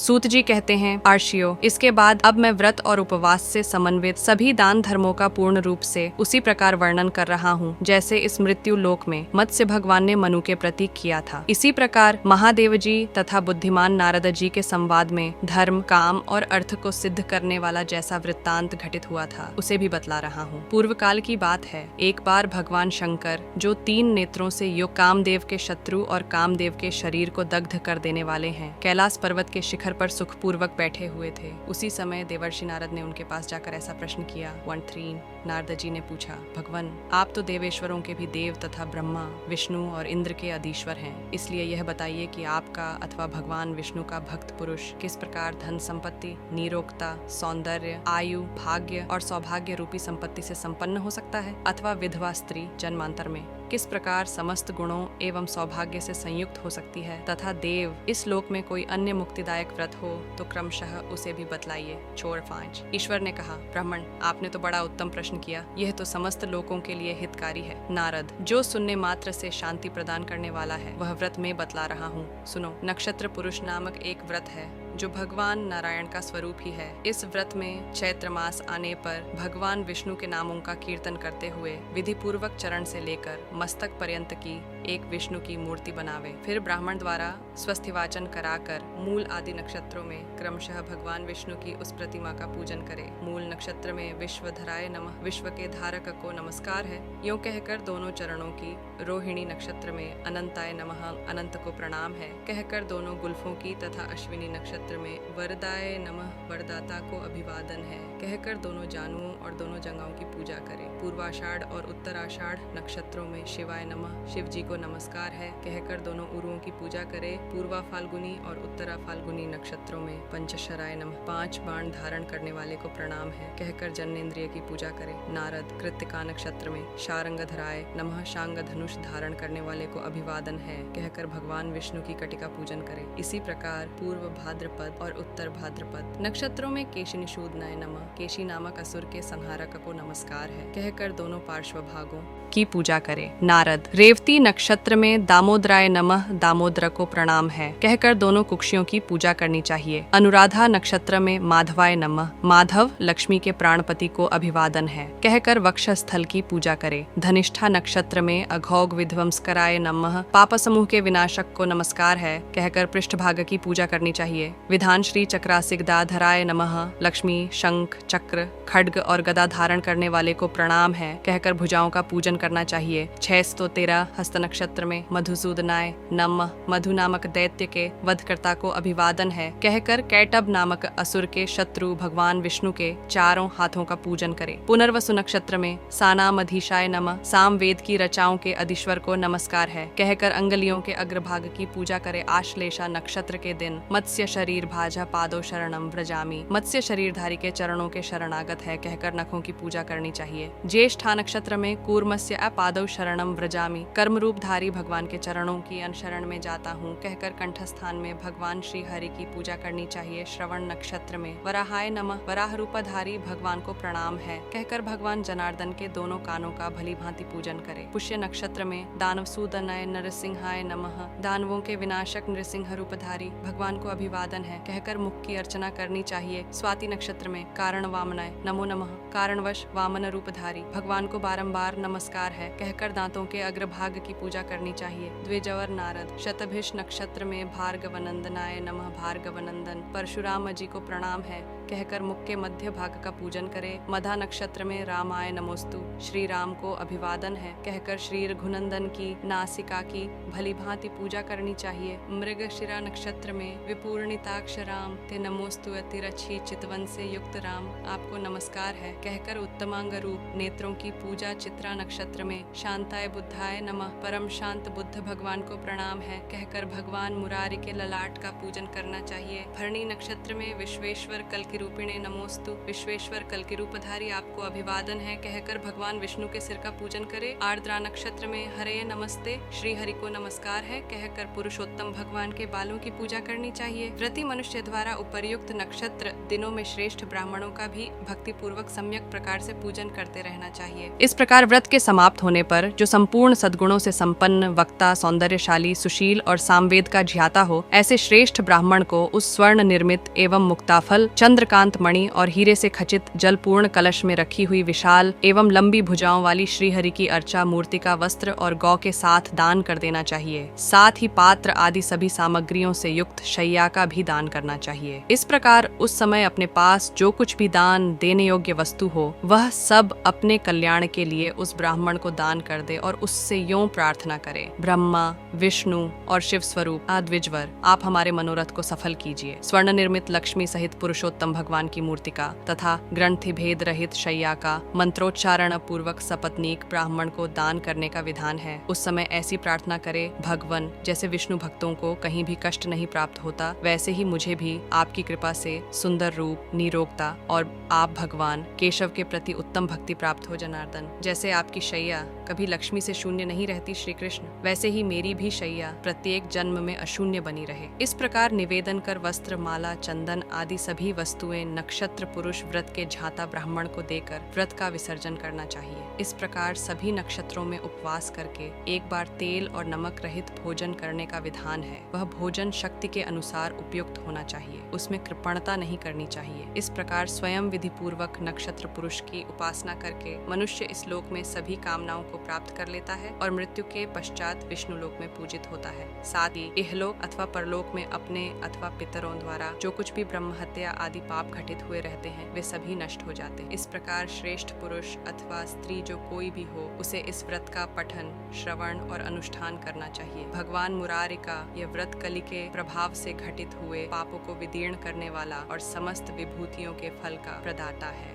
सूत जी कहते हैं, आर्षियो, इसके बाद अब मैं व्रत और उपवास से समन्वित सभी दान धर्मों का पूर्ण रूप से उसी प्रकार वर्णन कर रहा हूँ जैसे इस मृत्यु लोक में मत्स्य भगवान ने मनु के प्रति किया था। इसी प्रकार महादेव जी तथा बुद्धिमान नारद जी के संवाद में धर्म, काम और अर्थ को सिद्ध करने वाला जैसा वृत्तांत घटित हुआ था उसे भी बतला रहा हूँ। पूर्व काल की बात है, एक बार भगवान शंकर जो 3 नेत्रों से युक्त कामदेव के शत्रु और कामदेव के शरीर को दग्ध कर देने वाले हैं, कैलाश पर्वत के शिखर पर सुखपूर्वक बैठे हुए थे। उसी समय देवर्षि नारद ने उनके पास जाकर ऐसा प्रश्न किया। 1-3 नारद जी ने पूछा, भगवान, आप तो देवेश्वरों के भी देव तथा ब्रह्मा, विष्णु और इंद्र के अधीश्वर हैं, इसलिए यह बताइए कि आपका अथवा भगवान विष्णु का भक्त पुरुष किस प्रकार धन संपत्ति, निरोगता, सौंदर्य, आयु, भाग्य और सौभाग्य रूपी संपत्ति से संपन्न हो सकता है, अथवा विधवा स्त्री जन्मांतर में किस प्रकार समस्त गुणों एवं सौभाग्य से संयुक्त हो सकती है, तथा देव इस लोक में कोई अन्य मुक्तिदायक व्रत हो तो क्रमशः उसे भी बतलाइए। छोर 5 ईश्वर ने कहा, ब्राह्मण, आपने तो बड़ा उत्तम प्रश्न किया, यह तो समस्त लोकों के लिए हितकारी है। नारद, जो सुनने मात्र से शांति प्रदान करने वाला है वह व्रत में बतला रहा हूँ, सुनो। नक्षत्र पुरुष नामक एक व्रत है जो भगवान नारायण का स्वरूप ही है। इस व्रत में चैत्र मास आने पर भगवान विष्णु के नामों का कीर्तन करते हुए विधि पूर्वक चरण से लेकर मस्तक पर्यंत की एक विष्णु की मूर्ति बनावे, फिर ब्राह्मण द्वारा स्वस्थिवाचन कराकर मूल आदि नक्षत्रों में क्रमशः भगवान विष्णु की उस प्रतिमा का पूजन करे। मूल नक्षत्र में विश्वधराय नमः, विश्व के धारक को नमस्कार है, यूं कहकर दोनों चरणों की रोहिणी नक्षत्र में अनंताय नमः, अनंत को प्रणाम है, कहकर दोनों गुल्फों की तथा अश्विनी नक्षत्र में वरदाय नमः, वरदाता को अभिवादन है, कहकर दोनों जानुओं और दोनों जंगाओं की पूजा करें। पूर्वाषाढ़ और उत्तराषाढ़ नक्षत्रों में शिवाय नमः, शिव जी को नमस्कार है, कहकर दोनों उरुओं की पूजा करें। पूर्वा फाल्गुनी और उत्तरा फाल्गुनी नक्षत्रों में पंचशराय नमः, 5 बाण धारण करने वाले को प्रणाम है, कहकर जन्नेन्द्रिय की पूजा करें। नारद, कृत्तिका नक्षत्र में शारंगधराय नमः, शांग धनुष धारण करने वाले को अभिवादन है, कहकर भगवान विष्णु की कटिका पूजन करें। इसी प्रकार पूर्व भाद्रपद और उत्तर भाद्रपद नक्षत्रों में केशिनिषूदनाय नमः, केशी नामक असुर के संहारक को नमस्कार है, कहकर दोनों पार्श्व भागों की पूजा करें। नारद, रेवती नक्षत्र में दामोदराय नमः, दामोदर को प्रणाम है, कहकर दोनों कुक्षियों की पूजा करनी चाहिए। अनुराधा नक्षत्र में माधवाय नमः, माधव लक्ष्मी के प्राणपति को अभिवादन है, कहकर वक्षस्थल की पूजा करे। धनिष्ठा नक्षत्र में अघोग विध्वंसकराय नमः, पाप समूह के विनाशक को नमस्कार है, कहकर पृष्ठभाग की पूजा करनी चाहिए। विधान श्री चक्रासिगदाधराय नमः, लक्ष्मी शंख चक्र खड्ग और गदा धारण करने वाले को प्रणाम है, कहकर भुजाओं का पूजन करना चाहिए। 613 हस्त नक्षत्र में मधुसूदनाय नमः, मधु नामक दैत्य के वधकर्ता को अभिवादन है, कहकर कैटब नामक असुर के शत्रु भगवान विष्णु के चारों हाथों का पूजन करें। पुनर्वसु नक्षत्र में सानामधीशाय नमः, साम वेद की रचाओं के अधीश्वर को नमस्कार है, कहकर अंगलियों के अग्रभाग की पूजा करे। आश्लेषा नक्षत्र के दिन मत्स्य शरीर भाजा पादो शरणम व्रजामि, मत्स्य शरीरधारी के चरणों के शरणागत है, कहकर नखों की पूजा करनी चाहिए। ज्येष्ठा नक्षत्र में कूर्मस्य पादो शरणम व्रजामि, कर्म रूपधारी भगवान के चरणों की शरण में जाता हूँ, कहकर कंठस्थान में भगवान श्री हरि की पूजा करनी चाहिए। श्रवण नक्षत्र में वराहाय नमः, वराह रूपधारी भगवान को प्रणाम है, कहकर भगवान जनार्दन के दोनों कानों का भली भांति पूजन करे। पुष्य नक्षत्र में दानवसूदनाय नरसिंहाय नमः, दानवों के विनाशक नृसिंह रूपधारी भगवान को अभिवादन है, कहकर मुख की अर्चना करनी चाहिए। स्वाति नक्षत्र में कारण वामनाय नमो नमः, कारणवश वामन रूपधारी भगवान को बारंबार नमस्कार है, कहकर दांतों के अग्रभाग की पूजा करनी चाहिए। द्विजवर नारद, शतभिष नक्षत्र में भार्गवनंदनाय नमः, भार्गवनंदन परशुराम जी को प्रणाम है, कहकर मुख के मध्य भाग का पूजन करे। मधा नक्षत्र में रामाय नमोस्तु, श्री राम को अभिवादन है, कहकर श्री रघुनंदन की नासिका की भली भांति पूजा करनी चाहिए। मृगशिरा नक्षत्र में विपूर्णिताक्ष राम ते नमोस्तु, अतिरछी चितवन से युक्त राम आपको नमस्कार है, कहकर उत्तमांग रूप नेत्रों की पूजा। चित्रा नक्षत्र में शांताय बुद्धाय नमः, परम शांत बुद्ध भगवान को प्रणाम है, कहकर भगवान मुरारी के ललाट का पूजन करना चाहिए। भरणी नक्षत्र में विश्वेश्वर कल की रूपिणे नमोस्तु, विश्वेश्वर कल की रूपधारी आपको अभिवादन है, कहकर भगवान विष्णु के सिर का पूजन करे। आर्द्रा नक्षत्र में हरे नमस्ते, श्री हरि को नमस्कार है, कहकर पुरुषोत्तम भगवान के बालों की पूजा करनी चाहिए। व्रती मनुष्य द्वारा उपर्युक्त नक्षत्र दिनों में श्रेष्ठ ब्राह्मणों का भी भक्ति पूर्वक सम्यक प्रकार से पूजन करते रहना चाहिए। इस प्रकार व्रत के समाप्त होने पर जो संपूर्ण सद्गुणों से संपन्न, वक्ता, सौंदर्यशाली, सुशील और सामवेद वेद का ज्ञाता हो, ऐसे श्रेष्ठ ब्राह्मण को उस स्वर्ण निर्मित एवं मुक्ताफल, चंद्रकांत मणि और हीरे से खचित जलपूर्ण कलश में रखी हुई विशाल एवं लंबी भुजाओं वाली श्रीहरि की अर्चा मूर्ति का वस्त्र और गौ के साथ दान कर देना चाहिए। साथ ही पात्र आदि सभी सामग्रियों से युक्त शैया का भी दान करना चाहिए। इस प्रकार उस समय अपने पास जो कुछ भी दान देने योग्य वस्तु हो, वह सब अपने कल्याण के लिए उस ब्राह्मण को दान कर दे और उससे यूं प्रार्थना करे, ब्रह्मा, विष्णु और शिव स्वरूप अद्विजवर, आप हमारे मनोरथ को सफल कीजिए। स्वर्ण निर्मित लक्ष्मी सहित पुरुषोत्तम भगवान की मूर्ति का तथा ग्रंथि भेद रहित शैया का मंत्रोच्चारण पूर्वक सपत्नीक ब्राह्मण को दान करने का विधान है। उस समय ऐसी प्रार्थना करे, भगवन, जैसे विष्णु भक्तों को कहीं भी कष्ट नहीं प्राप्त होता, वैसे ही मुझे भी आपकी कृपा से सुंदर रूप, निरोगता और आप भगवान केशव के प्रति उत्तम भक्ति प्राप्त हो जनार्दन। जैसे आपकी शैया कभी लक्ष्मी से शून्य नहीं रहती श्री कृष्ण, वैसे ही मेरी भी शैया प्रत्येक जन्म में अशून्य बनी रहे। इस प्रकार निवेदन कर वस्त्र, माला, चंदन आदि सभी वस्तुएं नक्षत्र पुरुष व्रत के झाता ब्राह्मण को देकर व्रत का विसर्जन करना चाहिए। इस प्रकार सभी नक्षत्रों में उपवास करके एक बार तेल और नमक रहित भोजन करने का विधान है। वह भोजन शक्ति के अनुसार उपयुक्त होना चाहिए, उसमें कृपणता नहीं करनी चाहिए। इस प्रकार स्वयं विधि पूर्वक नक्षत्र पुरुष की उपासना करके मनुष्य इस लोक में सभी कामनाओं को प्राप्त कर लेता है और मृत्यु के पश्चात विष्णु लोक में पूजित होता है। साथ ही इहलोक अथवा परलोक में अपने अथवा पितरों द्वारा जो कुछ भी ब्रह्म हत्या आदि पाप घटित हुए रहते हैं, वे सभी नष्ट हो जाते हैं। इस प्रकार श्रेष्ठ पुरुष अथवा स्त्री जो कोई भी हो, उसे इस व्रत का पठन, श्रवण और अनुष्ठान करना चाहिए। भगवान मुरारी का यह व्रत कलि के प्रभाव से घटित हुए पापों को विदीर्ण करने वाला और समस्त विभूतियों के फल का प्रदाता है।